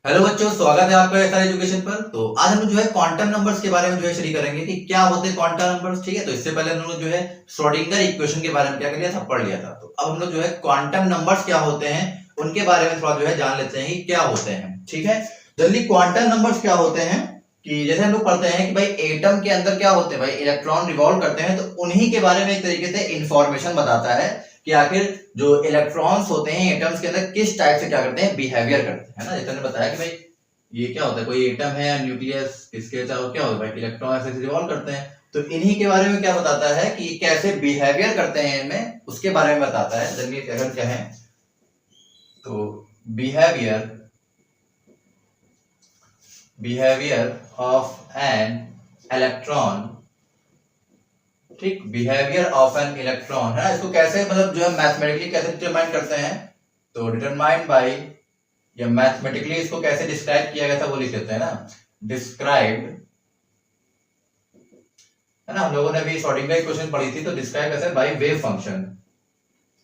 Hello बच्चों, स्वागत है आपका एसआर एजुकेशन पर। तो आज हम लोग जो है क्वांटम नंबर्स के बारे में जो है स्टडी करेंगे कि क्या होते हैं क्वांटम नंबर्स। ठीक है, तो इससे पहले हम लोग जो है श्रोडिंगर इक्वेशन के बारे में क्या कर लिया था, पढ़ लिया था। तो अब हम लोग जो है क्वांटम नंबर्स क्या होते हैं उनके बारे में थोड़ा जो है जान लेते हैं कि क्या होते हैं। ठीक है, जल्दी क्वांटम नंबर्स क्या होते हैं कि जैसे हम लोग पढ़ते हैं कि भाई एटम के अंदर क्या होते हैं, भाई इलेक्ट्रॉन रिवॉल्व करते हैं, तो उन्हीं के बारे में एक तरीके से इंफॉर्मेशन बताता है कि आखिर जो इलेक्ट्रॉन्स होते हैं एटम्स के अंदर किस टाइप से क्या करते हैं, बिहेवियर करते हैं, है ना। जैसे हमने बताया कि भाई ये क्या होता है, कोई एटम है या न्यूक्लियस, इसके चारों क्या होता है, इलेक्ट्रॉन ऐसे रिवॉल्व करते हैं। तो इन्हीं के बारे में क्या बताता है कि कैसे बिहेवियर करते हैं इनमें, उसके बारे में बताता है। चलिए अगर कहें तो behaviour behaviour of an electron, ठीक, बिहेवियर ऑफ एन इलेक्ट्रॉन, है ना। इसको कैसे मतलब जो है मैथमेटिकली कैसे डिटरमाइन करते हैं, तो डिटरमाइंड बाय या मैथमेटिकली इसको कैसे डिस्क्राइब किया गया था वो लिख देते हैं ना, डिस्क्राइब, है ना। हम लोगों ने भी श्रोडिंगर इक्वेशन पढ़ी थी, तो डिस्क्राइब कैसे, बाय वेव फंक्शन।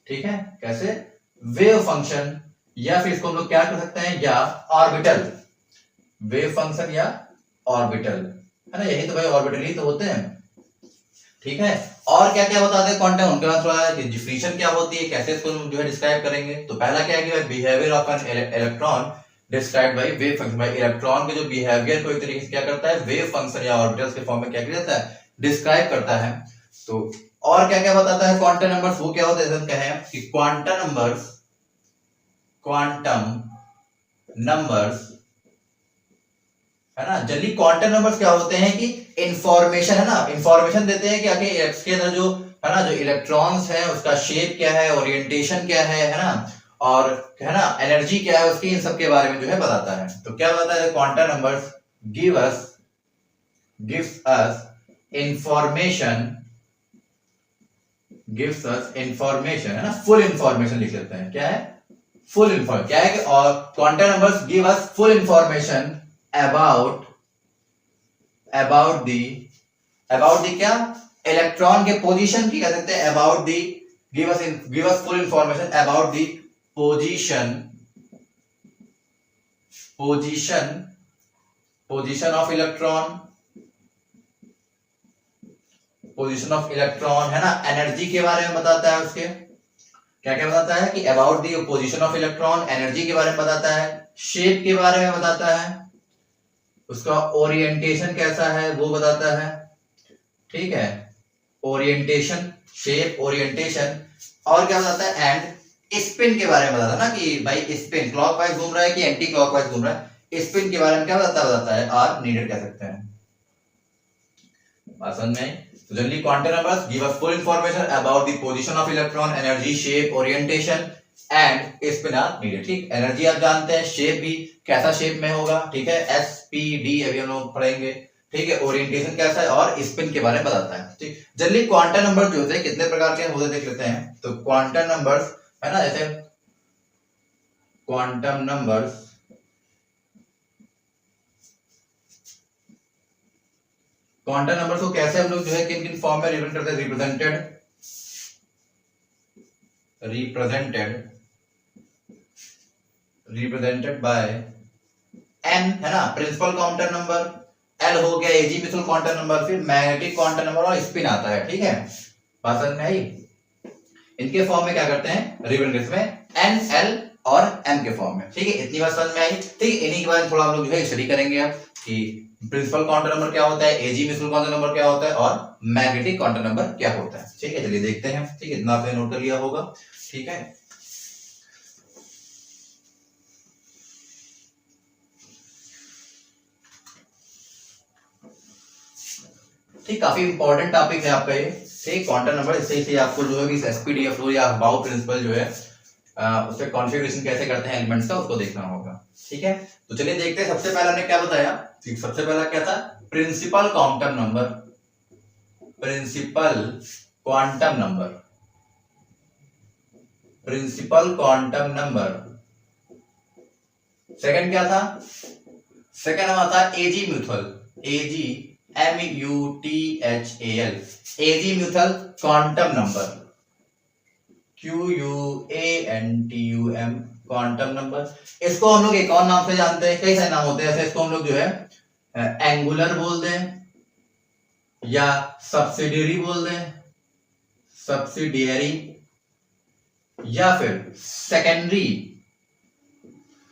ठीक है, कैसे, वेव फंक्शन, या फिर इसको हम लोग क्या कर सकते हैं, या ऑर्बिटल, वेव फंक्शन या ऑर्बिटल, है ना। यही तो भाई ऑर्बिटल ही तो होते हैं। ठीक है, और क्या क्या बताते हैं क्वांटम, उनके बाद थोड़ा डिफिनेशन क्या होती है, कैसे इसको जो है डिस्क्राइब करेंगे। तो पहला क्या है कि behaviour of an electron described by wave function. भाई इलेक्ट्रॉन के जो बिहेवियर को एक तरीके से क्या करता है, वेव फंक्शन या ऑर्बिटल्स के फॉर्म में क्या किया जाता है, डिस्क्राइब करता है। तो और क्या क्या बताता है क्वांटम नंबर्स, वो क्या होता है, जैसे कहें कि क्वांटम नंबर्स, है ना। जनरली क्वांटम नंबर्स क्या होते हैं कि इंफॉर्मेशन, है ना, इंफॉर्मेशन देते हैं कि आखिर इसके अंदर जो है ना, जो इलेक्ट्रॉन्स है उसका शेप क्या है, ओरिएंटेशन क्या है ना, और है ना एनर्जी क्या है उसकी, इन सब के बारे में जो है बताता है। तो क्या बताता है, quantum numbers gives us information, है ना, फुल इंफॉर्मेशन लिख लेते हैं। क्या है, फुल इंफॉर्मेशन, क्या है कि और quantum numbers give us full information about the क्या, इलेक्ट्रॉन के पोजीशन की, कह सकते हैं about the, give us full information about the position of electron, है ना। एनर्जी के बारे में बताता है, उसके क्या क्या बताता है कि about the position of electron, energy के बारे में बताता है, शेप के बारे में बताता है, उसका ओरिएंटेशन कैसा है वो बताता है। ठीक है, ओरिएंटेशन, शेप, ओरिएंटेशन, और क्या बताता है, एंड स्पिन के बारे में बताता है ना, कि भाई स्पिन क्लॉकवाइज घूम रहा है कि एंटी क्लॉकवाइज घूम रहा है, स्पिन के बारे में क्या बताता है, आर नीडेड कह सकते हैं। बात समझ में। तो generally quantum numbers give us full information about the position of electron, energy, shape, orientation and spin are needed. ठीक, एनर्जी आप जानते हैं, शेप भी कैसा शेप में होगा, ठीक है, एस पी डी अभी हम लोग पढ़ेंगे। ठीक है, ओरिएंटेशन कैसा है और स्पिन के बारे में बताता है। ठीक, जनरली क्वांटम नंबर जो होते हैं कितने प्रकार के हैं वो देख लेते हैं। तो क्वांटम नंबर्स, है ना, जैसे क्वांटम नंबर्स को कैसे हम लोग जो है किन किन फॉर्म में रिप्रेजेंट करते हैं, रिप्रेजेंटेड बाय एन, है ना, प्रिंसिपल क्वांटम नंबर, एल हो गया एजीमुथल क्वांटम नंबर, फिर मैग्नेटिक क्वांटम नंबर और स्पिन आता है। ठीक है, बात समझ में आई। इनके फॉर्म में क्या करते हैं, रिप्रेजेंट में एन, एल और एम के फॉर्म में। ठीक है, इतनी बात समझ में आई। ठीक है, इन्हीं के बारे में थोड़ा हम लोग जो है स्टडी करेंगे अब कि प्रिंसिपल क्वांटम नंबर क्या होता है, एजीमुथल क्वांटम नंबर क्या होता है और मैग्नेटिक क्वांटम नंबर क्या होता है। ठीक है, चलिए देखते हैं। ठीक है, इतना आपने नोट कर लिया होगा। ठीक है, ठीक, काफी इंपॉर्टेंट टॉपिक है आपका ये। ठीक, क्वांटम नंबर, इससे ही आपको जो है एसपीडीएफ या बाउ प्रिंसिपल जो है उससे कॉन्फ़िगरेशन कैसे करते हैं एलिमेंट्स का, उसको देखना होगा। ठीक है, तो चलिए देखते हैं। सबसे पहला हमने क्या बताया, ठीक, सबसे पहला क्या था, principal quantum number, principal quantum number, principal quantum number. Second क्या था, सेकंड हमारा था एजीमुथल, एजी MUTHAL, azimuthal quantum number, QUANTUM quantum number. इसको हम लोग एक और नाम से जानते हैं, कई सारे नाम होते हैं ऐसे। इसको हम लोग जो है एंगुलर बोल दें, या सब्सिडियरी बोल दें, सब्सिडियरी, या फिर सेकेंडरी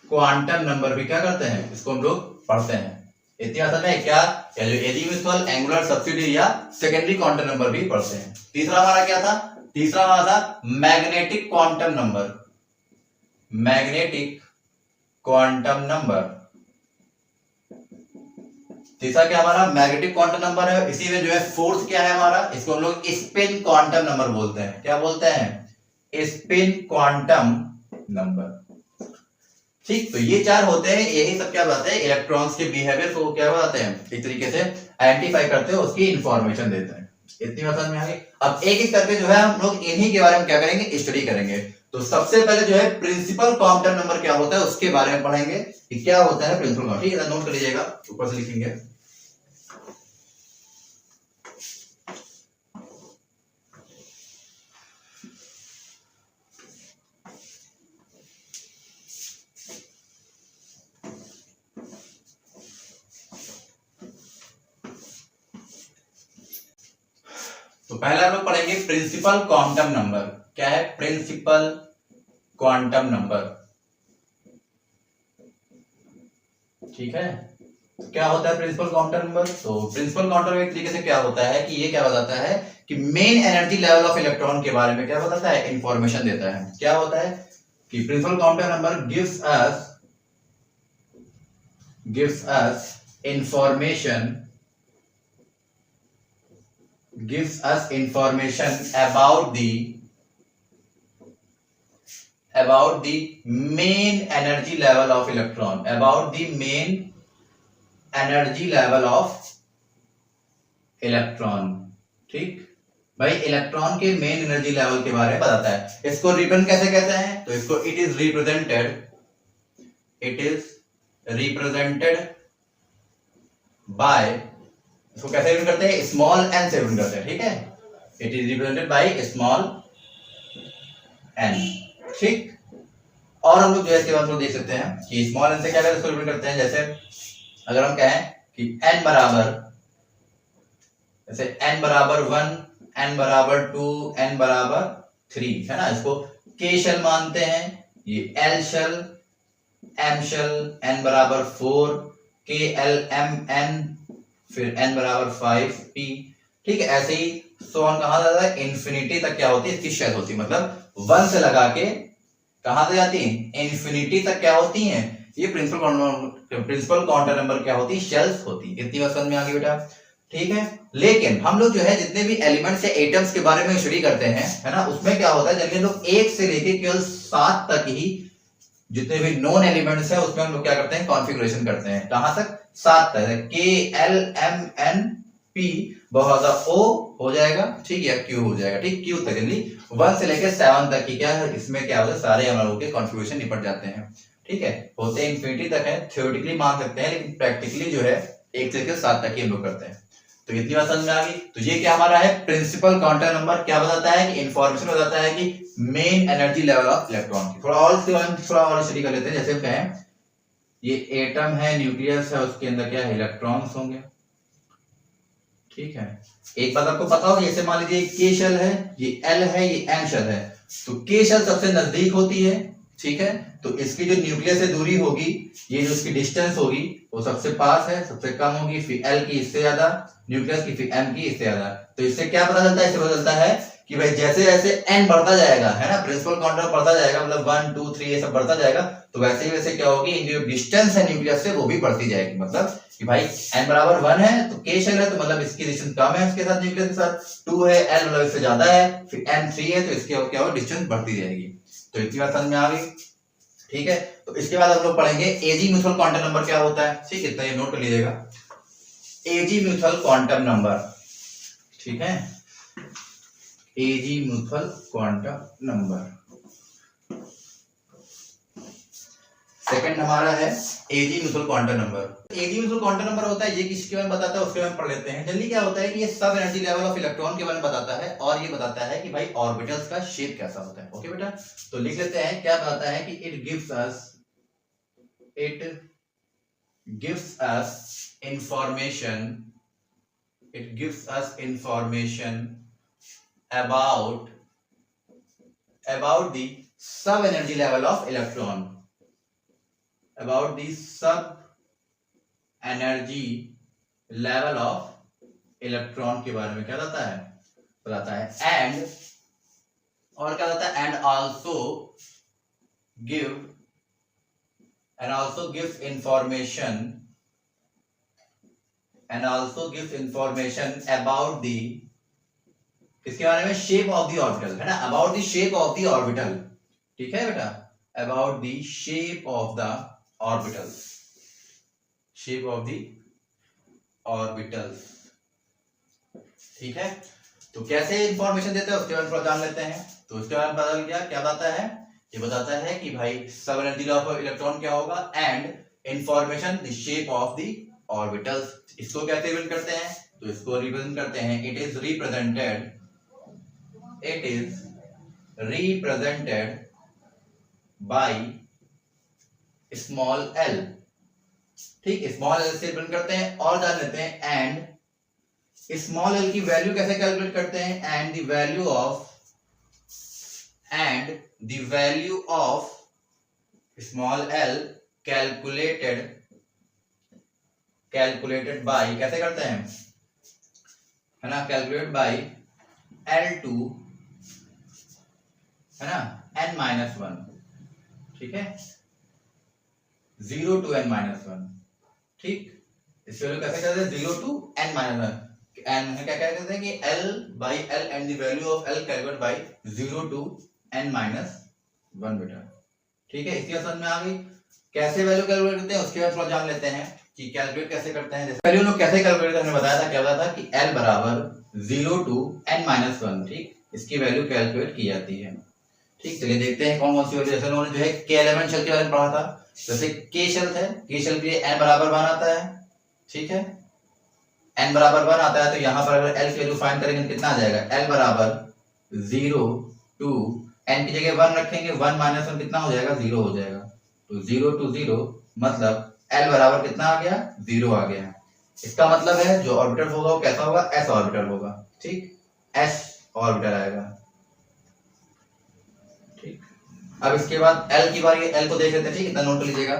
क्वांटम नंबर भी क्या करते हैं, इसको हम लोग पढ़ते हैं। इतनी आसान है क्या, या जो एजीमुथल, एंगुलर, सब्सिडियरी या सेकेंडरी क्वांटम नंबर भी पढ़ते हैं। तीसरा हमारा क्या था, तीसरा हमारा था magnetic quantum number. Magnetic quantum number, तीसरा क्या हमारा मैग्नेटिक क्वांटम नंबर है। इसी में जो है फोर्थ क्या है हमारा, इसको हम लोग स्पिन क्वांटम नंबर बोलते हैं। क्या बोलते हैं, स्पिन क्वांटम नंबर। ठीक, तो ये चार होते हैं, यही सब क्या बताते हैं, इलेक्ट्रॉन्स के बिहेवियर को क्या बताते हैं, एक तरीके से आइडेंटिफाई करते हैं, उसकी इंफॉर्मेशन देते हैं। इतनी बात में आ गई। अब एक एक करके जो है हम लोग इन्हीं के बारे में क्या करेंगे, स्टडी करेंगे। तो सबसे पहले जो है प्रिंसिपल क्वांटम नंबर क्या होता है उसके बारे में पढ़ेंगे कि क्या होता है प्रिंसिपल क्वांटम। ठीक है, नोट कर लीजिएगा, ऊपर से लिखेंगे। तो पहले हम लोग पढ़ेंगे प्रिंसिपल क्वांटम नंबर। क्या है प्रिंसिपल क्वांटम नंबर, ठीक है। तो क्या होता है प्रिंसिपल क्वांटम नंबर, तो प्रिंसिपल क्वांटम एक तरीके से क्या होता है कि ये क्या बताता है कि main energy level of electron के बारे में क्या बताता है, इंफॉर्मेशन देता है। क्या होता है कि principal quantum number gives us information, gives us information about the main energy level of electron, about the main energy level of electron। ठीक भाई, इलेक्ट्रॉन के मेन एनर्जी लेवल के बारे में बताता है। इसको रिप्रेजेंट कैसे कहते हैं, तो इसको इट इज रिप्रेजेंटेड बाय, इसको कैसे रिप्रेजेंट करते हैं, स्मॉल एन से रिप्रेजेंट करते हैं। ठीक है, it is represented by small n. ठीक, और हम लोग जो है इसके बाद देख सकते हैं कि स्मॉल एन से क्या इसको रिप्रेजेंट करते हैं। जैसे अगर हम कहें कि एन बराबर, जैसे एन बराबर 1, एन बराबर 2, एन बराबर 3, है ना, इसको के शेल मानते हैं, ये L shell, M shell, N बराबर 4, के एल एम एन, फिर n बराबर 5p। ठीक है, ऐसे ही सोन कहां जाता है, इन्फिनिटी तक क्या होती है इसकी शेल होती है। मतलब 1 से लगा के कहां से जाती है, इन्फिनिटी तक क्या होती है, ये प्रिंसिपल क्वांटम नंबर क्या होती है, शेल्स होती है। इतनी बात समझ में आ गई बेटा। ठीक है, लेकिन हम लोग जो है जितने भी एलिमेंट्स या एटम्स के बारे में स्टडी करते हैं, है ना, उसमें क्या होता है, जल्दी लोग 1 से लेके केवल 7 तक ही जितने भी नॉन एलिमेंट्स है उसमें हम लोग क्या करते हैं, कॉन्फ़िगरेशन करते हैं। कहां तक, 7 तक, के एल एम एन पी बहुत ज्यादा ओ हो जाएगा, ठीक है, क्यू हो जाएगा। ठीक, क्यू तक यानी 1 से लेकर 7 तक की क्या है, इसमें क्या होता है, सारे हम लोगों के कॉन्फ़िगरेशन निपट जाते हैं। ठीक है, होते इंफिनिटी तक है, थ्योरेटिकली मान सकते हैं, लेकिन प्रैक्टिकली जो है 1 से लेकर 7 तक ही हम लोग करते हैं। तो इतनी बात समझ में आ गई। तो ये क्या हमारा है प्रिंसिपल क्वांटम नंबर, क्या बताता है कि इंफॉर्मेशन बताता है कि main energy level of electron की। थोड़ा और स्टडी कर लेते हैं। जैसे कहें ये एटम है, न्यूक्लियस है, उसके अंदर क्या है, इलेक्ट्रॉन्स होंगे। ठीक है, एक बात आपको पता होगा, जैसे मान लीजिए के शेल है, ये एल है, ये एम शेल है, तो के शेल सबसे नजदीक होती है। ठीक है, तो इसकी जो न्यूक्लियस से दूरी होगी, ये जो इसकी डिस्टेंस होगी वो सबसे पास है, सबसे कम होगी, फिर एल की इससे ज्यादा, न्यूक्लियस की, फिर एम की इससे ज्यादा। तो इससे क्या पता चलता है, इससे पता चलता है कि भाई जैसे जैसे एन बढ़ता जाएगा, है ना, प्रिंसिपल क्वांटम बढ़ता जाएगा, मतलब 1 2 3 ये सब बढ़ता जाएगा, तो वैसे ही वैसे क्या होगी, जो डिस्टेंस है न्यूक्लियस से वो भी बढ़ती जाएगी। मतलब कि भाई n बराबर 1 है तो k शेल है, तो मतलब इसकी डिस्टेंस कम है इसके साथ, न्यूक्लियस के साथ। 2 है, l मतलब इससे ज्यादा है, फिर n 3 है, तो इसकी क्या होगा, डिस्टेंस बढ़ती जाएगी। तो इतनी बात समझ में आ गई। ठीक है, तो इसके बाद हम लोग पढ़ेंगे एजीमुथल क्वांटम नंबर क्या होता है। ठीक है, इतना ये नोट कर लीजिएगा, एजीमुथल क्वांटम नंबर। ठीक है, एजीमुथल क्वांटम नंबर। सेकंड हमारा है एजी म्यूचुअल क्वांटम नंबर। एजी म्यूचुअल क्वांटम नंबर होता है, ये किसके बारे में बताता है उसके बारे में पढ़ लेते हैं। जल्दी क्या होता है कि ये सब एनर्जी लेवल ऑफ इलेक्ट्रॉन के बारे में बताता है और ये बताता है कि भाई ऑर्बिटल्स का शेप कैसा होता है। ओके बेटा, तो लिख लेते हैं। क्या बताता है कि it gives us information about the sub energy level of electron, about the sub energy level of electron के बारे में क्या बताता है and और क्या बताता है and also gives information about the इसके बारे में शेप ऑफ द ऑर्बिटल है ना, about the shape of the orbital. ठीक है बेटा, about the shape of the orbitals, shape of the orbitals. ठीक है, तो कैसे इंफॉर्मेशन देते हैं उसके बारे में जान लेते हैं। तो उसके बारे में पता लग गया क्या बताता है, ये बताता है कि भाई सब एनर्जी ऑफ इलेक्ट्रॉन क्या होगा and information the shape of the orbitals. इसको कैसे रिप्रेजेंट करते हैं, तो इसको रिप्रेजेंट करते हैं, it is represented by small l। ठीक, स्मॉल l से रिप्रेजेंट करते हैं और जान लेते हैं एंड स्मॉल l की वैल्यू कैसे कैलकुलेट करते हैं and the value of small l calculated by कैसे करते हैं है ना, कैलकुलेट बाय L2 है ना n-1। ठीक है, 0 to n-1। ठीक, इस वैल्यू कैसे करते हैं 0 to n-1 एन क्या कहते हैं कि L by L and the value of L calculate by 0 to n-1 बेटा। ठीक है, इसकी समझ में आ गई कैसे वैल्यू कैलकुलेट करते हैं। उसके बाद थोड़ा जान लेते हैं कि कैलकुलेट कैसे करते हैं। जैसे वैल्यू लोग कैसे कैलकुलेट करते हैं बताया था, क्या बताया था कि L बराबर 0 to n-1। ठीक, इसकी वैल्यू कैलकुलेट की जाती है। ठीक, चलिए देखते हैं कौन कौन सी वैल्यू। जैसे उन्होंने जो है k एलिमेंट शेल के बारे में पढ़ा था, जैसे k शेल है, k शेल के लिए n बराबर 1 आता है। ठीक है, n बराबर 1 आता है तो यहाँ पर अगर l की वैल्यू फाइंड करेंगे कितना आ जाएगा, l बराबर 0 to n की जगह 1 रखेंगे, 1-1 कितना हो जाएगा 0 हो जाएगा। तो 0 to 0 मतलब l बराबर कितना आ गया 0 आ गया। इसका मतलब है जो ऑर्बिटल होगा वो कैसा होगा, s ऑर्बिटल होगा। ठीक, s ऑर्बिटल आएगा। ठीक, अब इसके बाद l की बारी, l को देख लेते हैं। ठीक, इतना नोट कर लीजिएगा,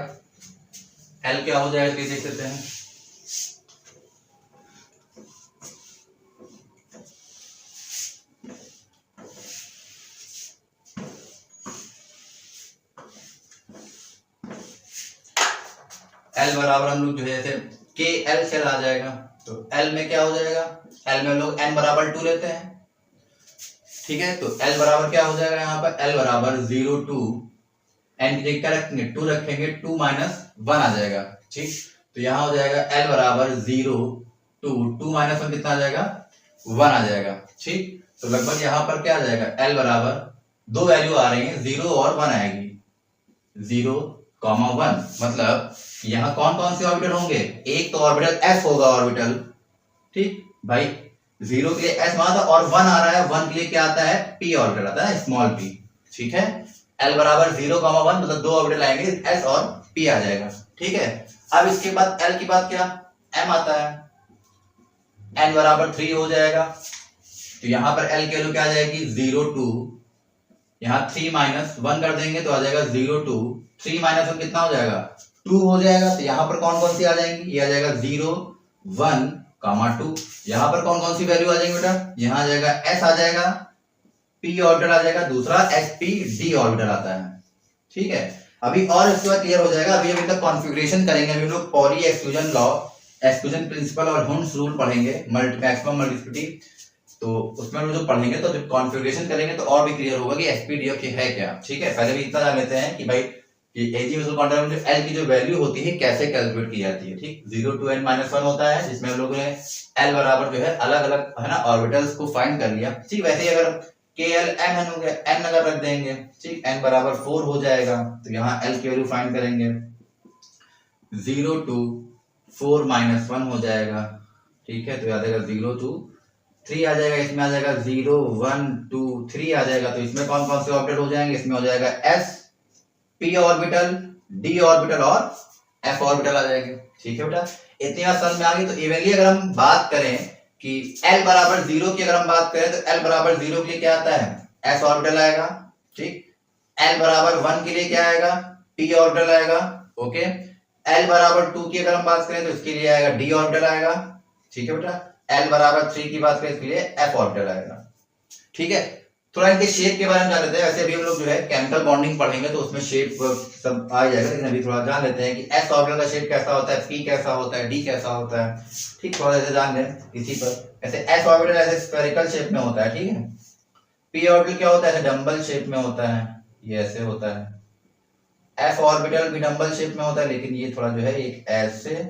l क्या हो जाएगा ये देख लेते हैं। L बराबर हम लोग जो है जैसे के एल शेल आ जाएगा, तो L में क्या हो जाएगा, L में हम लोग n बराबर 2 लेते हैं। ठीक है, तो L बराबर क्या हो जाएगा यहाँ पर, L बराबर 0 to n की जगह क्या रखेंगे 2 रखेंगे, 2-1 आ जाएगा। ठीक, तो यहाँ हो जाएगा L बराबर 0 to 2-1 कितना आ जाएगा 1 आ जाएगा। ठीक, तो लगभग यहाँ पर क्या आ जाएगा, L बराबर दो वैल्यू आ रही है 0 और 1 आएगी, 0,1 मतलब यहाँ कौन कौन से ऑर्बिटल होंगे, एक तो ऑर्बिटल s होगा ऑर्बिटल। ठीक भाई, 0 के लिए s माना था और 1 आ रहा है, 1 के लिए क्या आता है p ऑर्बिटल आता है, स्मॉल p। ठीक है, l बराबर 0,1 मतलब दो ऑर्बिटल आएंगे, s और p आ जाएगा। ठीक है, अब इसके बाद l की बात क्या, m आता है, n बराबर 3 हो जाएगा। तो यहाँ पर l की वैल्यू क्या आ जाएगी 0 to, यहाँ 3-1 कर देंगे तो आ जाएगा 0 to 3-1 कितना हो जाएगा 2 हो जाएगा। तो यहाँ पर कौन कौन सी आ जाएंगी, ये आ जाएगा 0, 1, 2। यहाँ पर कौन कौन सी वैल्यू आ जाएंगी बेटा, यहाँ आ जाएगा s आ जाएगा, p ऑर्बिटल आ जाएगा, दूसरा sp d ऑर्बिटल आता है। ठीक है, अभी और इसके बाद क्लियर हो जाएगा। अभी तक कॉन्फ़िगरेशन करेंगे, अभी हम लोग poly exclusion law, exclusion principle और हुंस रूल पढ़ेंगे, मैक्सिमम मल्टीप्लिसिटी। तो उसमें हम जो पढ़ेंगे तो जब कॉन्फ़िगरेशन करेंगे तो और भी क्लियर होगा कि sp d है क्या। ठीक है, पहले भी इतना जान लेते हैं कि भाई एजी म्यूचुअल क्वांटम में L की जो वैल्यू होती है कैसे कैलकुलेट की जाती है। ठीक, 0 to n-1 होता है, जिसमें हम लोगों ने L बराबर जो है अलग अलग है ना ऑर्बिटल्स को फाइंड कर लिया। ठीक, वैसे ही अगर KLM हो गया, n अगर रख देंगे, ठीक, n बराबर 4 हो जाएगा, तो यहाँ l की वैल्यू फाइंड करेंगे, 0 to 4 - 1 हो जाएगा, ठीक है, तो याद आएगा 0 to 3 आ जाएगा, इसमें आ जाएगा 0 1 2 3 आ जाएगा, तो इसमें कौन कौन से ऑर्बिटल हो जाएंगे, इसमें हो जाएगा s p orbital, d orbital और f ऑर्बिटल आ जाएंगे, ठीक है बेटा। इतनी बात समझ में आ गई। तो इवेंटली अगर हम बात करें कि l बराबर 0 की अगर हम बात करें तो l बराबर 0 के लिए क्या आता है, s ऑर्बिटल आएगा, ठीक, l बराबर 1 के लिए क्या आएगा, p ऑर्बिटल आएगा, ओके, l बराबर 2 की अगर हम बात करें तो इसके लिए आएगा d ऑर्बिटल आएगा, ठीक है बेटा, l बराबर 3 की बात करें इसके लिए f ऑर्बिटल आएगा, ठीक है। थोड़ा इनके शेप के बारे में जान लेते हैं, वैसे अभी हम लोग जो है केमिकल बॉन्डिंग पढ़ेंगे तो उसमें शेप सब आ जाएगा, लेकिन अभी थोड़ा जान लेते हैं कि s ऑर्बिटल का शेप कैसा होता है, p कैसा होता है, d कैसा होता है, ठीक, थोड़ा ऐसे जान लें इसी पर। ऐसे s ऑर्बिटल ऐसे स्फेरिकल शेप में होता है, ठीक है, p ऑर्बिटल क्या होता है, ऐसे डंबल शेप में होता है, ये ऐसे होता है, f ऑर्बिटल भी डंबल शेप में होता है, लेकिन ये थोड़ा जो है एक ऐसे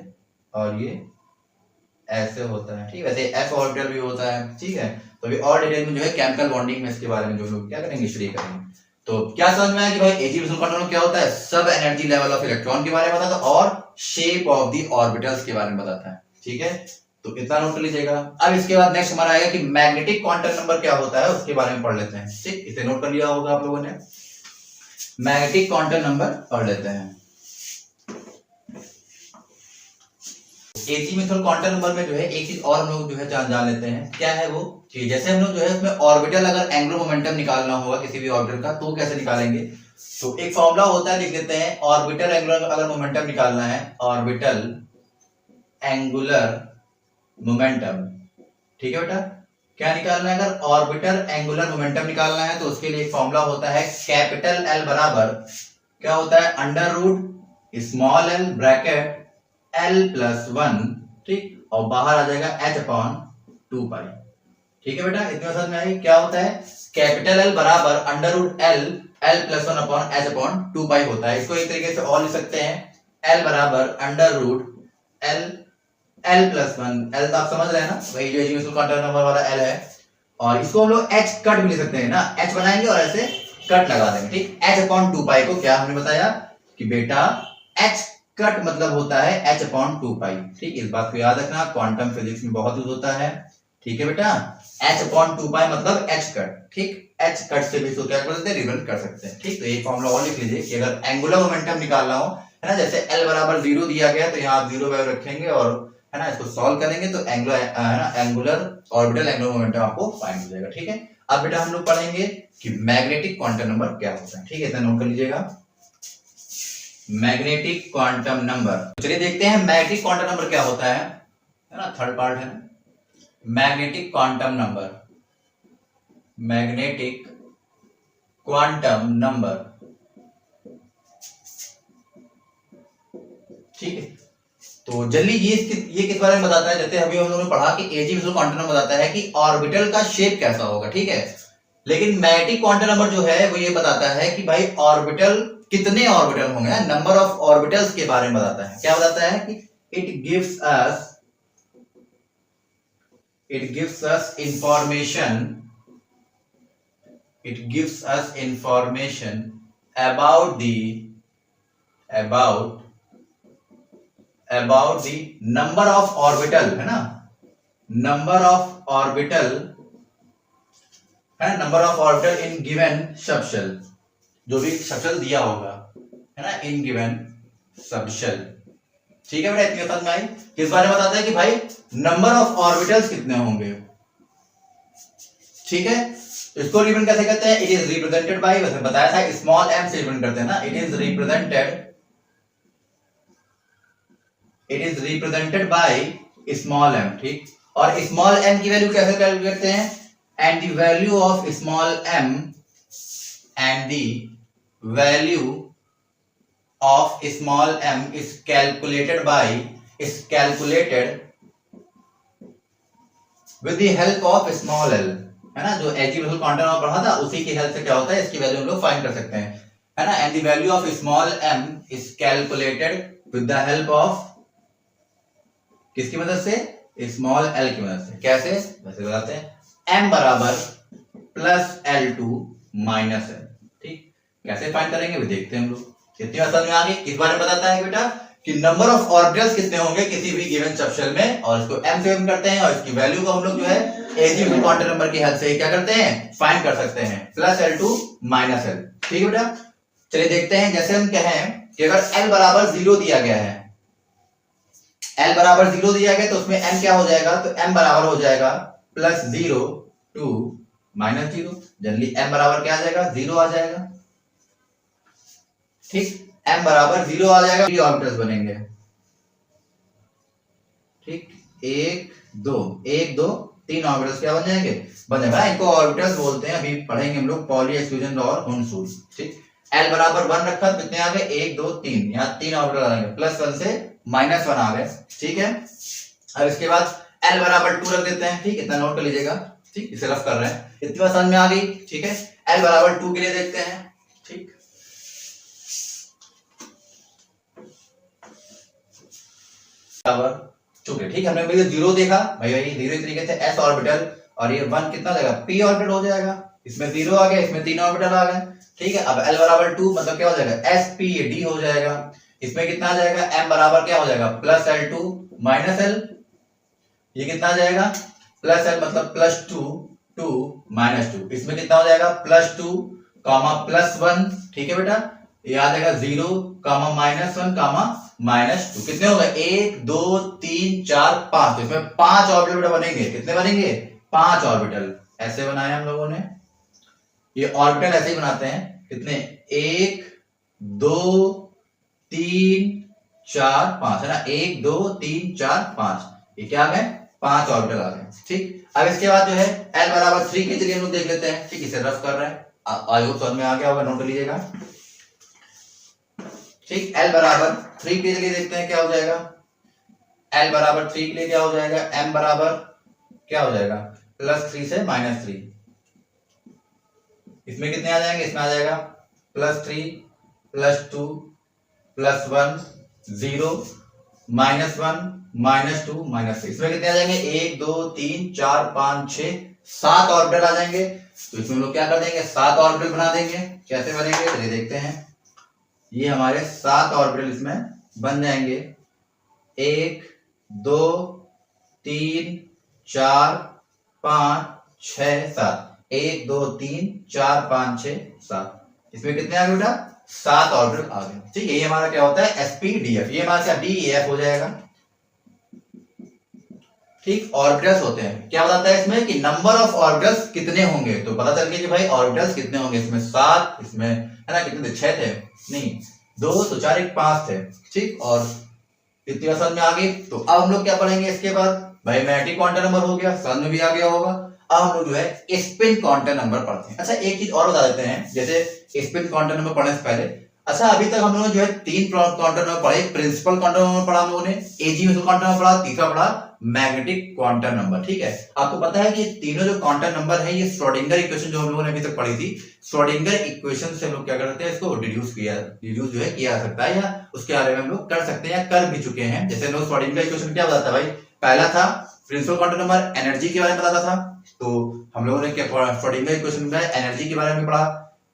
और ये ऐसे होता है, ठीक, वैसे f ऑर्बिटल भी होता है, ठीक है। तो अभी और डिटेल में जो है केमिकल बॉन्डिंग में इसके बारे में जो लोग क्या करेंगे, स्टडी करेंगे। तो क्या समझ में आया कि भाई Hg क्वांटम क्या होता है, सब एनर्जी लेवल ऑफ इलेक्ट्रॉन के बारे में बताता है और शेप ऑफ द ऑर्बिटल्स के बारे में बताता है, ठीक है, तो इतना नोट कर लीजिएगा। अब इसके बाद नेक्स्ट हमारा आएगा कि मैग्नेटिक क्वांटम नंबर क्या होता है, उसके बारे में पढ़ लेते हैं, ठीक, इसे नोट कर लिया होगा आप लोगों ने। मैग्नेटिक क्वांटम नंबर पढ़ लेते हैं। एसी मेथड क्वांटम नंबर में जो है एक चीज और हम लोग जो है जान लेते हैं, क्या है वो, कि जैसे हम लोग जो है उसमें ऑर्बिटल अगर एंगुलर मोमेंटम निकालना होगा किसी भी ऑर्बिटल का तो कैसे निकालेंगे, तो एक फॉर्मूला होता है, लिख लेते हैं, ऑर्बिटल एंगुलर अगर मोमेंटम निकालना है, ऑर्बिटल एंगुलर मोमेंटम, ठीक है बेटा, क्या निकालना है, अगर ऑर्बिटल एंगुलर मोमेंटम निकालना है तो उसके लिए एक फॉर्मूला होता है, कैपिटल L बराबर क्या होता है, under root small l bracket l plus 1, ठीक, और बाहर आ जाएगा h अपॉन 2 पाई, ठीक है बेटा, इतना समझ में आई क्या होता है, कैपिटल L बराबर under root l plus 1 upon h upon 2 pi होता है। इसको एक तरीके से और लिख सकते हैं, l बराबर under root l plus 1, l तो आप समझ रहे हैं ना, वही जो एजिमुथल क्वांटम नंबर वाला l है, और इसको हम लोग h कट भी लिख सकते हैं ना, h बनाएंगे और ऐसे कट लगा देंगे, ठीक, h अपॉन 2 पाई को क्या हमने बताया कि बेटा h कट मतलब होता है h अपॉन 2 पाई, ठीक, इस बात को याद रखना, क्वांटम फिजिक्स में बहुत यूज होता है, ठीक है बेटा, h अपॉन 2 पाई मतलब h कट, ठीक, h कट से भी इसको क्या कर सकते हैं, रिप्रेजेंट कर सकते हैं, ठीक। तो एक फॉर्मूला और लिख लीजिए कि अगर एंगुलर मोमेंटम निकालना हो, है ना, जैसे l बराबर 0 दिया गया तो यहाँ आप 0 वैल्यू रखेंगे और है ना इसको सॉल्व करेंगे तो एंगुलर है ना एंगुलर ऑर्बिटल एंगुलर मोमेंटम आपको फाइंड हो जाएगा, ठीक है। अब बेटा हम लोग पढ़ेंगे कि मैग्नेटिक क्वांटम नंबर क्या होता है, ठीक है, इतना नोट कर लीजिएगा, मैग्नेटिक क्वांटम नंबर। चलिए देखते हैं मैग्नेटिक क्वांटम नंबर क्या होता है ना, थर्ड पार्ट है magnetic quantum number, magnetic quantum number, ठीक है। तो जल्दी ये किस बारे में बताता है, जैसे अभी हम लोगों ने पढ़ा कि Hg क्वांटम नंबर बताता है कि ऑर्बिटल का शेप कैसा होगा, ठीक है, लेकिन मैग्नेटिक क्वांटम नंबर जो है वो ये बताता है कि भाई ऑर्बिटल कितने ऑर्बिटल होंगे, नंबर ऑफ ऑर्बिटल्स के बारे में बताता है। क्या बताता है कि it gives us information about the number of orbital, है ना, number of orbital in given subshell, जो भी सबशेल दिया होगा, है ना, इन गिवन सबशेल, ठीक है बेटा, इतनी समझ में आई। किस बारे में बताता है कि भाई नंबर ऑफ ऑर्बिटल्स कितने होंगे, ठीक है। इसको रिप्रेजेंट कैसे करते हैं, इट इज रिप्रेजेंटेड बाय, वैसे बताया था स्मॉल m से रिप्रेजेंट करते हैं ना, it is represented by small m, ठीक, और स्मॉल m की वैल्यू कैसे कैलकुलेट करते हैं, and the value of small m and the value of small m is calculated with the help of small l, है ना, जो एजिमुथल क्वांटम नंबर पढ़ा था उसी की हेल्प से क्या होता है, इसकी वैल्यू हम लोग फाइंड कर सकते हैं, है ना, and the value of small m is calculated with the help of किसकी मदद से, स्मॉल l की मदद से। कैसे, वैसे बताते हैं, m बराबर प्लस L2 माइनस L। ठीक, कैसे फाइंड करेंगे वो देखते हैं हम लोग। कितनी आसान में आ गई। इस बारे में बताता है बेटा कि नंबर ऑफ ऑर्बिटल्स कितने होंगे किसी भी गिवन सबशेल में, और इसको m से m करते हैं, और इसकी वैल्यू को हम लोग जो है एजी क्वांटम नंबर की हेल्प से क्या करते हैं, फाइंड कर सकते हैं, प्लस L2 माइनस L। ठीक है बेटा, चलिए देखते हैं। जैसे हम कहें कि अगर L बराबर 0 दिया गया है, L बराबर 0 दिया गया तो उसमें m क्या हो जाएगा, तो m बराबर हो जाएगा plus 0 to minus 0। Generally m बराबर क्या आ जाएगा, 0 आ जाएगा। ठीक, m बराबर 0 आ जाएगा, 3 ऑर्बिटल्स बनेंगे। ठीक, 1 2 1 2 3 ऑर्बिटल्स क्या बन जाएंगे, बन जाएगा। इनको ऑर्बिटल्स बोलते हैं, अभी पढ़ेंगे हम लोग पॉली एक्सक्लूजन लॉ और हून रूल। ठीक, l बराबर 1 रखा तो कितने आ गए, 1 2 3, यहाँ 3 ऑर्बिटल आ गए, प्लस 1 से माइनस 1 आ गए। ठीक है, अब इसके बाद l बराबर 2 रख देते हैं। ठीक, इतना नोट कर लीजिएगा। ठीक, इसे रफ कर रहे हैं, इतनी बात समझ में आ गई। ठीक है, l बराबर 2 के लिए देखते हैं। ठीक, ठीक है, हमने पहले 0 देखा भाई, वही 0 तरीके से s ऑर्बिटल, और ये 1 कितना जाएगा, p ऑर्बिटल हो जाएगा। इसमें 0 आ गया, इसमें 3 ऑर्बिटल आ गए। ठीक है, अब l बराबर 2 मतलब क्या हो जाएगा, sp d हो जाएगा। इसमें कितना आ जाएगा, m बराबर क्या हो जाएगा, प्लस L2 माइनस L। ये कितना आ जाएगा, प्लस L मतलब प्लस 2 2 माइनस 2। इसमें कितना हो जाएगा, प्लस 2 कामा प्लस 1। ठीक है बेटा, ये आ जाएगा 0 कामा माइनस 1 कामा माइनस 2। कितने हो गए, 1 2 3 4 5। इसमें 5 ऑर्बिटल बनेंगे। कितने बनेंगे, 5 ऑर्बिटल। ऐसे बनाए हम लोगों ने, ये ऑर्बिटल ऐसे ही बनाते हैं। कितने, 1 2 3 4 5, है ना, 1 2 3 4 5। ये क्या आ गए, 5 ऑर्बिटल आ गए। ठीक, अब इसके बाद जो है l बराबर 3 के लिए हम लोग देख लेते हैं। ठीक, इसे रफ कर रहे हैं, आई होप समझ में आ गया होगा, नोट कर लीजिएगा। ठीक, l बराबर 3 के लिए देखते हैं क्या हो जाएगा। l बराबर 3 के लिए क्या हो जाएगा, m बराबर क्या हो जाएगा, प्लस 3 से माइनस 3। इसमें कितने आ जाएंगे, इसमें आ जाएगा plus 3 plus 2 plus 1 0 minus 1 minus 2 minus 3। इसमें कितने आ जाएंगे, 1 2 3 4 5 6 7 ऑर्बिटल आ जाएंगे। तो इसमें हम लोग क्या कर देंगे, 7 ऑर्बिटल बना देंगे। कैसे बनेंगे, चलिए देखते हैं। ये हमारे 7 ऑर्बिटल इसमें बन जाएंगे, 1 2 3 4 5 6 7, 1 2 3 4 5 6 7। इसमें कितने आ गए बेटा, 7 ऑर्बिटल आ गए। ठीक है, ये हमारा क्या होता है, sp-df। ये हमारा क्या, def हो जाएगा। ठीक, ऑर्बिटल्स होते हैं, क्या बताता है इसमें कि नंबर ऑफ ऑर्बिटल्स कितने होंगे। तो पता चल गया कि भाई ऑर्बिटल्स कितने होंगे, इसमें 7, इसमें है ना कितने थे, 6 थे, नहीं 2 तो 4 1 5 थे। ठीक, और इतनी समझ में आ गई। तो अब हम लोग क्या पढ़ेंगे इसके बाद, भाई मैट्रिक क्वांटम नंबर हो गया, समझ में भी आ गया होगा। अब हम लोग जो है स्पिन क्वांटम नंबर पढ़ते हैं। अच्छा, एक चीज और बता देते हैं, जैसे स्पिन क्वांटम नंबर पढ़ने से पहले, अच्छा अभी तक हम लोगों ने जो है 3 क्वांटम नंबर पढ़े। प्रिंसिपल क्वांटम नंबर पढ़ा हम लोगों ने, एजी क्वांटम नंबर पढ़ा, तीसरा पढ़ा मैग्नेटिक क्वांटम नंबर। ठीक है, आपको पता है कि तीनों जो क्वांटम नंबर है, ये श्रोडिंगर इक्वेशन जो हम लोगों ने अभी तक पढ़ी थी, श्रोडिंगर इक्वेशन से हम लोग क्या करते हैं, इसको डिड्यूस जो है किया जा सकता है, या उसके बारे में हम लोग कर सकते हैं या कर भी चुके हैं। जैसे हम लोग श्रोडिंगर इक्वेशन क्या बताता है भाई, पहला था प्रिंसिपल क्वांटम नंबर, एनर्जी के बारे में बताता था। तो हम लोगों ने क्या पढ़ा, श्रोडिंगर इक्वेशन में एनर्जी के बारे में पढ़ा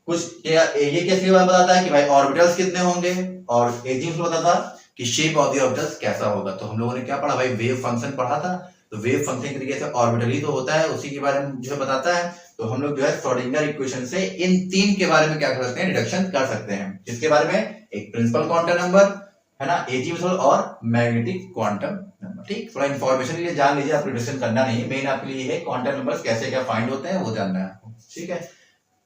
कुछ। ये कैसे बताता है कि भाई ऑर्बिटल्स कितने होंगे, और एजी बताता था कि शेप ऑफ द ऑर्बिटल्स कैसा होगा। तो हम लोगों ने क्या पढ़ा भाई, वेव फंक्शन पढ़ा था। तो वेव फंक्शन के तरीके से ऑर्बिटल ही तो होता है, उसी के बारे में जो है बताता है। तो हम लोग जो है श्रोडिंगर इक्वेशन से इन 3 के बारे में क्या कर सकते हैं, डिडक्शन कर सकते हैं। इसके बारे में, एक प्रिंसिपल क्वांटम नंबर है ना, एजी और मैग्नेटिक क्वांटम नंबर। ठीक, थोड़ा इंफॉर्मेशन के लिए जान लीजिए, आपको डिडक्शन करना नहीं है, मेन आपके लिए है क्वांटम नंबर्स कैसे क्या फाइंड होते हैं वो जानना है आपको। ठीक है,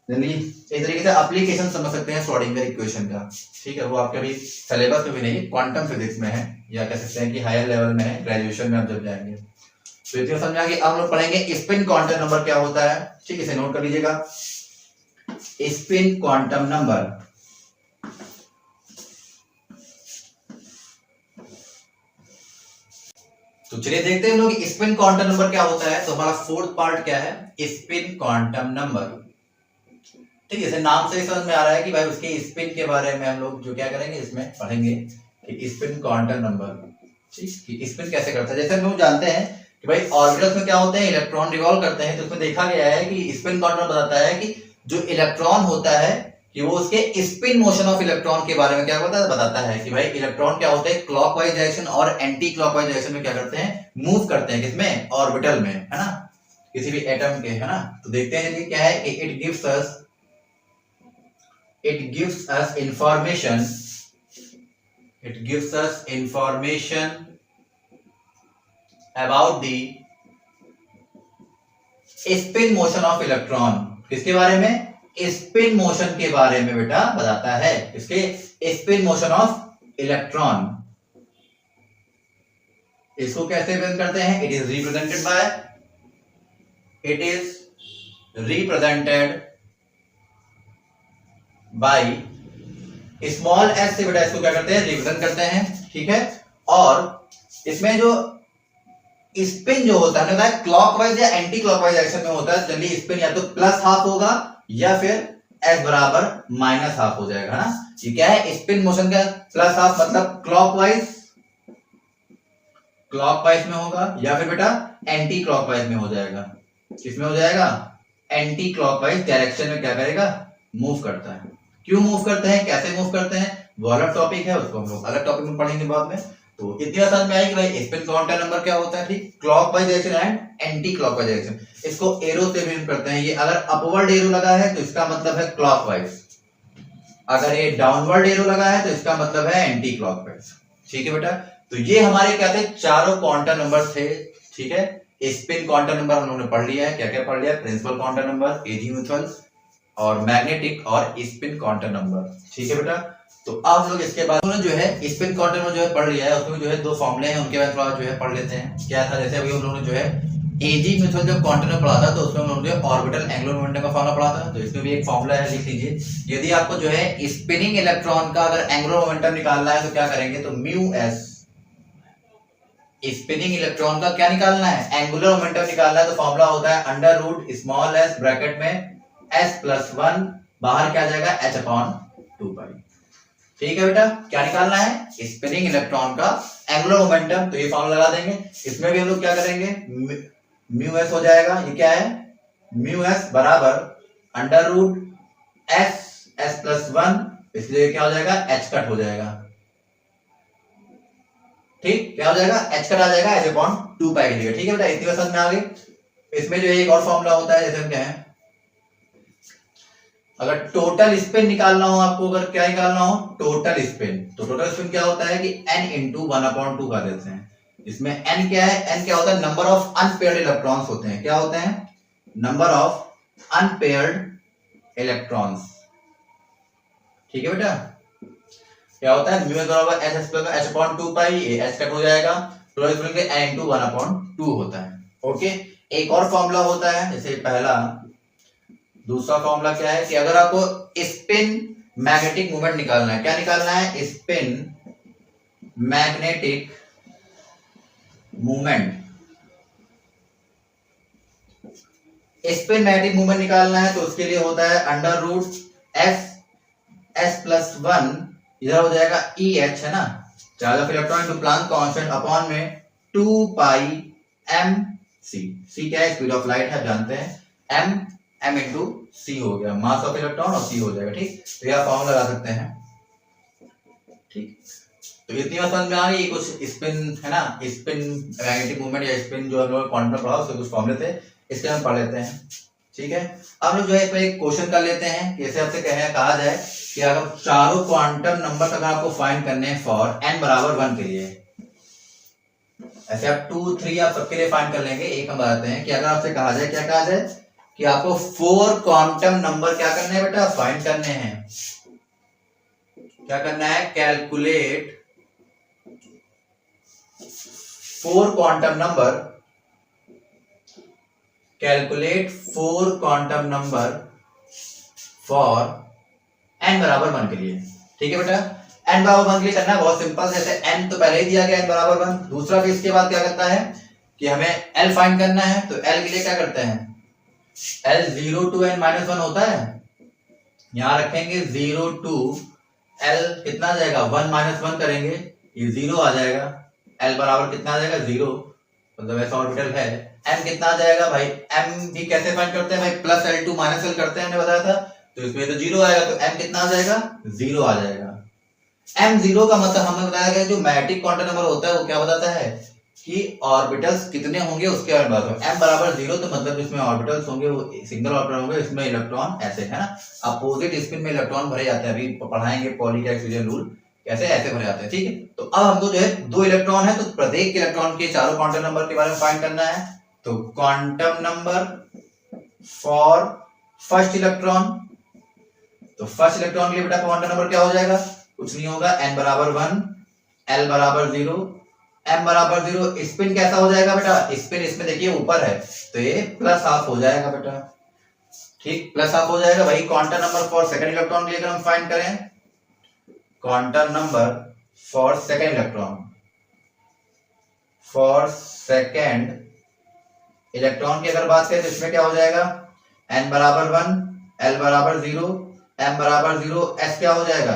इस तरीके से एप्लीकेशन समझ सकते हैं श्रोडिंगर इक्वेशन का। ठीक है, वो आपके अभी सिलेबस में भी नहीं, क्वांटम फिजिक्स में है, या कह सकते हैं कि हायर लेवल में है, ग्रेजुएशन में आप जब जाएंगे। तो इतना समझा कि अब हम लोग पढ़ेंगे स्पिन क्वांटम नंबर क्या होता है। ठीक है, इसे नोट कर लीजिएगा, स्पिन क्वांटम नंबर। तो चलिए देखते हैं हम लोग स्पिन क्वांटम नंबर क्या होता है। तो हमारा 4th पार्ट क्या है, स्पिन क्वांटम नंबर। ठीक है, जैसे नाम से ही समझ में आ रहा है कि भाई उसके स्पिन के बारे में हम लोग जो क्या करेंगे, इसमें पढ़ेंगे कि स्पिन क्वांटम नंबर। ठीक, कि स्पिन कैसे करता है। जैसे हम लोग जानते हैं कि भाई ऑर्बिटल्स में क्या होते हैं, इलेक्ट्रॉन रिवॉल्व करते हैं, तो उसमें देखा गया है कि स्पिन क्वांटम बताता है कि जो इलेक्ट्रॉन होता है कि वो उसके स्पिन मोशन ऑफ इलेक्ट्रॉन के बारे में क्या बताता है कि भाई इलेक्ट्रॉन क्या होते हैं क्लॉकवाइज डायरेक्शन और एंटी क्लॉकवाइज डायरेक्शन में क्या करते हैं, मूव करते हैं, किसमें, ऑर्बिटल में, है ना, किसी भी एटम के, है ना। तो देखते हैं ये क्या है, it gives us information about the spin motion of electron. किसके बारे में, स्पिन मोशन के बारे में बेटा बताता है, इसके स्पिन मोशन ऑफ इलेक्ट्रॉन। इसको कैसे रिप्रेजेंट करते हैं, it is represented by small S से बेटा इसको क्या करते हैं, रिप्रेजेंट करते हैं, ठीक है। और इसमें जो स्पिन जो होता है ना, क्लॉकवाइज या एंटी क्लॉकवाइज डायरेक्शन में होता है, जनरली स्पिन या तो प्लस हाफ होगा या फिर एस बराबर माइनस हाफ हो जाएगा ना। ये क्या है, स्पिन मोशन का प्लस हाफ मतलब क्लॉकवाइज में होगा या फिर बेटा एंटी क्लॉकवाइज में हो जाएगा। किसमें हो जाएगा, एंटी क्लॉकवाइज डायरेक्शन में क्या करेगा, मूव करता है। क्यों मूव करते हैं, कैसे मूव करते हैं, वो अलग टॉपिक है, उसको हम लोग अलग टॉपिक में पढ़ेंगे बाद में। तो इतनी आसान में आएगी भाई स्पिन क्वांटम नंबर क्या होता है, ठीक, clockwise direction and anti clockwise direction. इसको एरो से रिप्रेजेंट करते हैं, ये अगर अपवर्ड एरो लगा है तो इसका मतलब है क्लॉकवाइज, अगर ये डाउनवर्ड एरो लगा है तो इसका मतलब है एंटी क्लॉकवाइज, ठीक है बेटा। तो ये हमारे क्या थे, चारों क्वांटम नंबर थे, ठीक है। स्पिन क्वांटम नंबर हम लोगों ने पढ़ लिया है, क्या क्या पढ़ लिया, प्रिंसिपल क्वांटम नंबर, एजीमुथल और मैग्नेटिक और स्पिन क्वांटम नंबर, ठीक है बेटा। तो अब हम लोग इसके बाद जो है स्पिन क्वांटम में जो है पढ़ लिया है, उसमें जो है दो फॉर्मूले हैं, उनके बाद थोड़ा जो है पढ़ लेते हैं। क्या था, जैसे अभी हम लोगों ने जो है एजीमुथल जब क्वांटम में पढ़ा था तो उसमें हम लोगों ने ऑर्बिटल एंगुलर मोमेंटम का फॉर्मूला पढ़ा था। तो इसमें भी एक फॉर्मूला है, लिख लीजिए। यदि आपको जो है स्पिनिंग इलेक्ट्रॉन का अगर एंगुलर मोमेंटम निकालना है तो क्या करेंगे, तो म्यू एस, स्पिनिंग इलेक्ट्रॉन का क्या निकालना है, एंगुलर मोमेंटम निकालना है, तो फॉर्मूला होता है under root small S bracket में एस प्लस 1, बाहर क्या जाएगा एच अपॉन 2 पाई, ठीक है बेटा। क्या निकालना है, स्पिनिंग इलेक्ट्रॉन का एंगुलर मोमेंटम, तो ये फॉर्मूला लगा देंगे। इसमें भी हम लोग क्या करेंगे, म्यू एस हो जाएगा, ये क्या है, म्यू एस बराबर अंडर रूट एस प्लस 1, इसलिए क्या हो जाएगा, एच कट हो जाएगा, ठीक, क्या हो जाएगा, एच कट आ जाएगा एच अपॉन 2 पाई की जगह, ठीक है बेटा। इतनी बात समझ में आ गई। इसमें जो है एक और फॉर्मूला होता है, जैसे हम क्या है, अगर टोटल स्पिन निकालना हो आपको, अगर क्या निकालना हो, टोटल स्पिन, तो टोटल स्पिन क्या होता है कि n इंटू 1/2 कर देते हैं। इसमें n क्या है, n क्या होता है, नंबर ऑफ अनपेयर्ड इलेक्ट्रॉन्स होते हैं, क्या होते हैं, नंबर ऑफ अनपेयर्ड इलेक्ट्रॉन्स, ठीक है बेटा। क्या होता है, म्यू बराबर एस प्लस एच अपॉन 2 पाई, एच कट हो जाएगा, टोटल स्पिन के n इंटू 1/2 होता है, ओके। एक और फॉर्मूला होता है, जैसे पहला, दूसरा फॉर्मूला क्या है कि अगर आपको स्पिन मैग्नेटिक मूवमेंट निकालना है, क्या निकालना है, spin magnetic movement, spin magnetic movement निकालना है, तो उसके लिए होता है अंडर रूट एस प्लस 1, इधर हो जाएगा ई एच, है ना, charge of electron to Planck constant upon में 2 पाई एम सी क्या है, स्पीड ऑफ लाइट है, जानते हैं, m इंटू सी हो गया, मास ऑफ इलेक्ट्रॉन, और सी हो जाएगा, ठीक। तो यह फॉर्मूला लगा सकते हैं, ठीक। तो इतनी बात समझ में आ गई, कुछ स्पिन है ना, स्पिन मैग्नेटिक मूवमेंट या स्पिन जो हम लोग क्वांटम पढ़ा उसके कुछ फॉर्मूले थे, इसके हम पढ़ लेते हैं, ठीक है। अब लोग जो है इसमें एक क्वेश्चन कर लेते हैं, कैसे आपसे कहा जाए कि अगर चारों क्वांटम नंबर अगर आपको फाइंड करने हैं फॉर n बराबर 1 के लिए, ऐसे आप 2 3 आप सबके लिए फाइंड कर लेंगे। एक हम बताते हैं कि अगर आपसे कहा जाए, क्या कहा जाए कि आपको 4 क्वांटम नंबर क्या करने हैं बेटा, फाइंड करने हैं। क्या करना है, calculate 4 quantum number, calculate 4 quantum number for n बराबर 1 के लिए, ठीक है बेटा। n बराबर 1 के लिए करना है बहुत सिंपल, जैसे n तो पहले ही दिया गया n बराबर 1। दूसरा फिर इसके बाद क्या करता है कि हमें l फाइंड करना है, तो l के लिए क्या करते हैं, L 0 to n माइनस 1 होता है, यहां रखेंगे 0 to L, कितना आ जाएगा 1 माइनस 1 करेंगे, ये 0 आ जाएगा, L बराबर कितना आ जाएगा 0, मतलब ऐसा ऑर्बिटल है, m कितना आ जाएगा भाई, m भी कैसे फाइंड करते हैं भाई, प्लस L2 माइनस L करते हैं, हमने बताया था, तो इसमें तो जीरो आएगा, तो m कितना आ जाएगा, जीरो आ जाएगा। m जीरो का मतलब हमने बताया कि जो मैग्नेटिक क्वांटम नंबर होता है वो क्या बताता है कि ऑर्बिटल्स कितने होंगे उसके बारे में बात हो। m बराबर जीरो तो मतलब इसमें ऑर्बिटल्स होंगे वो सिंगल ऑर्बिटल होंगे, इसमें इलेक्ट्रॉन ऐसे है ना, अपोजिट स्पिन में इलेक्ट्रॉन भरे जाते हैं, अभी पढ़ाएंगे पॉली का एक्सक्लूजन रूल कैसे ऐसे भरे जाते हैं, ठीक है। तो अब हमको जो है दो इलेक्ट्रॉन है, तो प्रत्येक इलेक्ट्रॉन के चारों क्वांटम नंबर के बारे में फाइंड करना है। तो quantum number for first electron, तो फर्स्ट इलेक्ट्रॉन के लिए बेटा क्वांटम नंबर क्या हो जाएगा, कुछ नहीं होगा, n बराबर 1, l बराबर 0, m बराबर 0। स्पिन कैसा हो जाएगा बेटा, स्पिन इसमें देखिए ऊपर है तो ये प्लस हाफ हो जाएगा बेटा, ठीक, प्लस हाफ हो जाएगा। वही quantum number for second electron के लिए अगर हम फाइंड करें, quantum number for second electron, for second electron की अगर बात करें तो इसमें क्या हो जाएगा, n बराबर 1, l बराबर 0, m बराबर 0, s क्या हो जाएगा,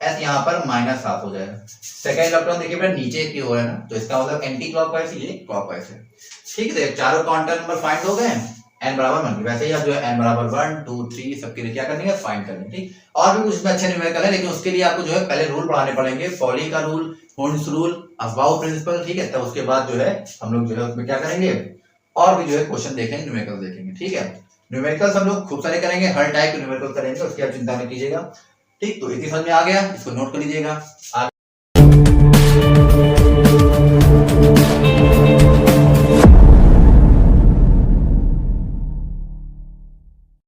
s यहाँ पर माइनस हाफ हो जाएगा। सेकंड इलेक्ट्रॉन देखिए बेटा नीचे की ओर है ना, तो इसका मतलब एंटी क्लॉकवाइज, ये क्लॉकवाइज है, ठीक है। चारों क्वांटम नंबर फाइंड हो गए, n बराबर 1, वैसे ही आप जो है n बराबर 1 2 3 सबके लिए क्या करनी है, फाइंड करनी है, ठीक। और भी कुछ अच्छे न्यूमेरिकल है, लेकिन उसके लिए आपको जो है पहले रूल पढ़ाने पड़ेंगे, पॉली का rule, Hund's rule, Aufbau principal, ठीक है। तो उसके बाद जो है हम लोग जो है उसमें क्या करेंगे, और भी जो है क्वेश्चन देखेंगे, न्यूमेरिकल देखेंगे, ठीक है। न्यूमेरिकल्स हम लोग खूब सारे करेंगे, हर टाइप के न्यूमेरिकल करेंगे, उसकी आप चिंता नहीं कीजिएगा, ठीक। तो इतनी समझ में आ गया, इसको नोट कर लीजिएगा।